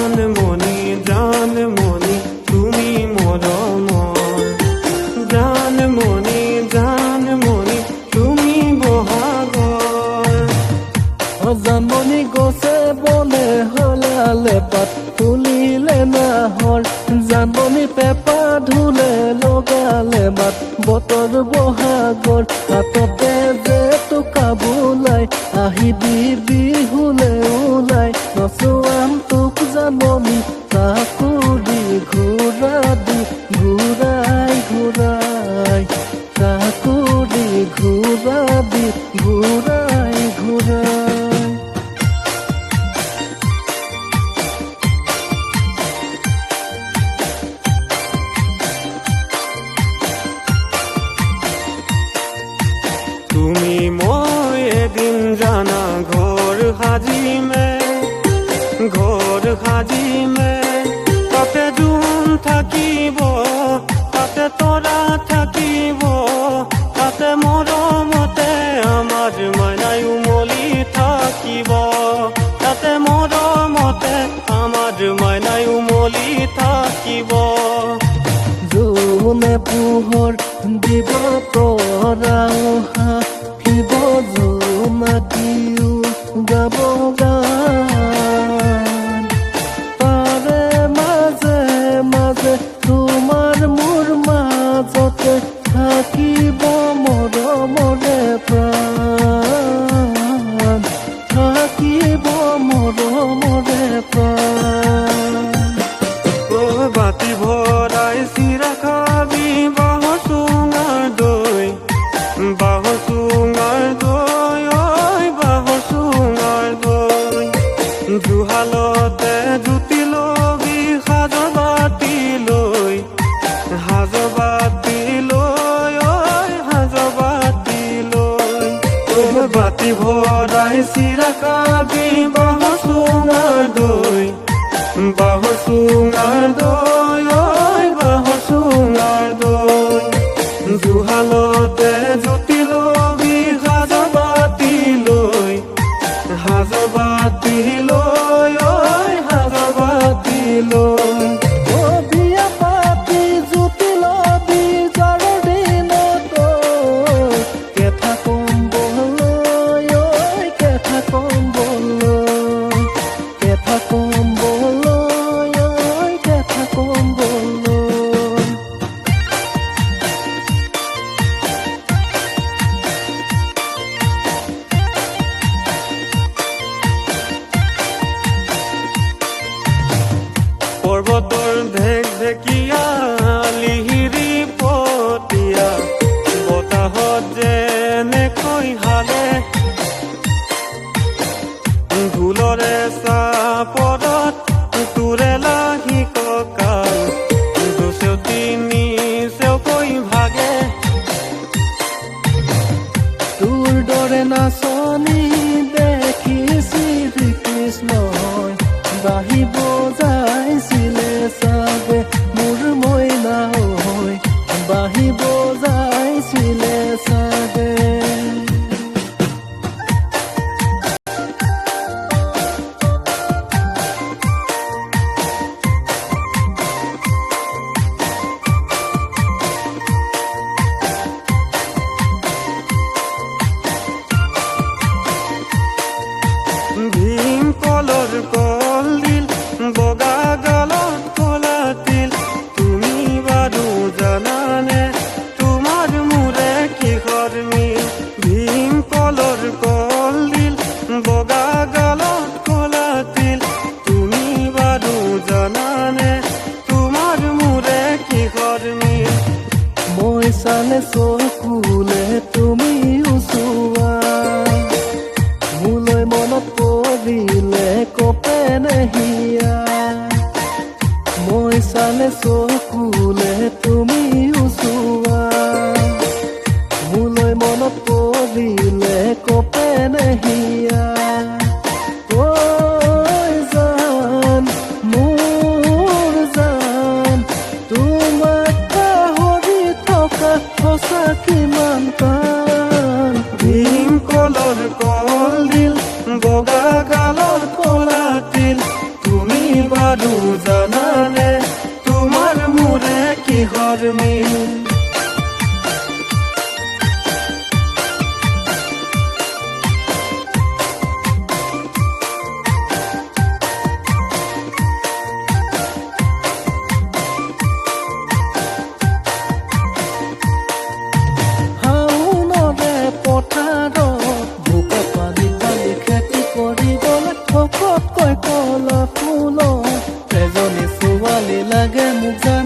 জানমণি জানমণি তুমি মৰমৰ জানমণি জানমণি তুমি বহাগৰ জানমণি গছে বনে হলালে পাত তুলিলে নাহৰ জানমণি পেপা ধুলে লগালে মাত বতৰ বহাগৰ হাততে যে টোকা বোলাই আহিবি বিহুলে ওলাই নচোৱাম তোক জানমণি তাকো দি ঘূৰা দি ঘূৰাই ঘূৰাই তাকো দি ঘূৰা দি ঘূৰাই ঘূৰাই তুমি মই এদিন জানা ঘৰ সাজিমে তাতে জোন থাকিব তাতে তৰা থাকিব তাতে মৰমতে আমাৰ মাইনাই উমলি থাকিব তাতে মৰমতে আমাৰ মাইনাই উমলি থাকিব জোনে পোহৰ দিব তৰা শিৱ জোনাকিও গাব গান তাৰে মাজে মাজে তোমাৰ মোৰ মাজতে থাকিব মৰমৰে প্ৰাণ থাকিব মৰমৰে প্ৰাণ বাতি ভৰাই চিৰা খাবি বাঁহৰ চুঙাৰ দৈ বাঁহৰ চুঙাৰ দৈ ঐ বাঁহৰ চুঙাৰ দৈ জুহালতে জুতি লবি সাজৰ বাতি লৈ সাজৰ বাতি লৈ ঐ সাজৰ বাতি লৈ বাতি ভৰাই চিৰা খাবি বাঁহৰ চুঙাৰ দৈ বাঁহৰ চুঙাৰ দৈ ঐ বাঁহৰ চুঙাৰ দৈ জুহালতে জুতি লবি সাজৰ বাতি লৈ সাজৰ বাতি লৈ ঐ সাজৰ বাতি লৈ বিয়া পাতি জুতি লবি জাৰৰ দিনত কেথা কম্বল কেথা কম্বল কেথা কম্বল কেথা কম্বল পৰ্বতৰ ঢেক ঢেকীয়া লিহিৰি পতীয়া বতাহত যেনেকৈ হালে ঢোলৰে চাপৰত তোৰে লাহি কঁকাল দুচেও তিনি চেওকৈ ভাগে তোৰ দৰে নাচনি দেখি শ্ৰীকৃষ্ণই বাঁহী বজাইছিলে চাগে মোৰ মইনা হৈ বাঁহী বজাইছিলে চাগে ভীম কলৰ কলডিল বগা গালত কলা তিল তুমি বাৰু জানানে তোমাৰ মোৰে কিহৰ মিল ভীম কলৰ কলডিল বগা গালত কলা তিল তুমি বাৰু জানানে তোমাৰ মোৰে কিহৰ মিল মই চালে চকুলে তুমি ওচোৱা মোলৈ মনত পৰিলে কপে নেহিয়া মই চালে চকুলে তুমি ওচোৱা মোলৈ মনত পৰিলে কপে নেহিয়া ঐ জান মোৰ জান তোমাক পাহৰি থকা সঁচা কিমান টান ভীম কলৰ কলডিল বগা গালত কলা তিল তুমি বাৰু জানানে তোমাৰ মোৰে কিহৰ মিল শাওনৰে পথাৰত বোকা পানী পানী খেতি কৰিবলৈ ভকতকৈ কলা ফুলত এজনী ছোৱালী লাগে মোক জান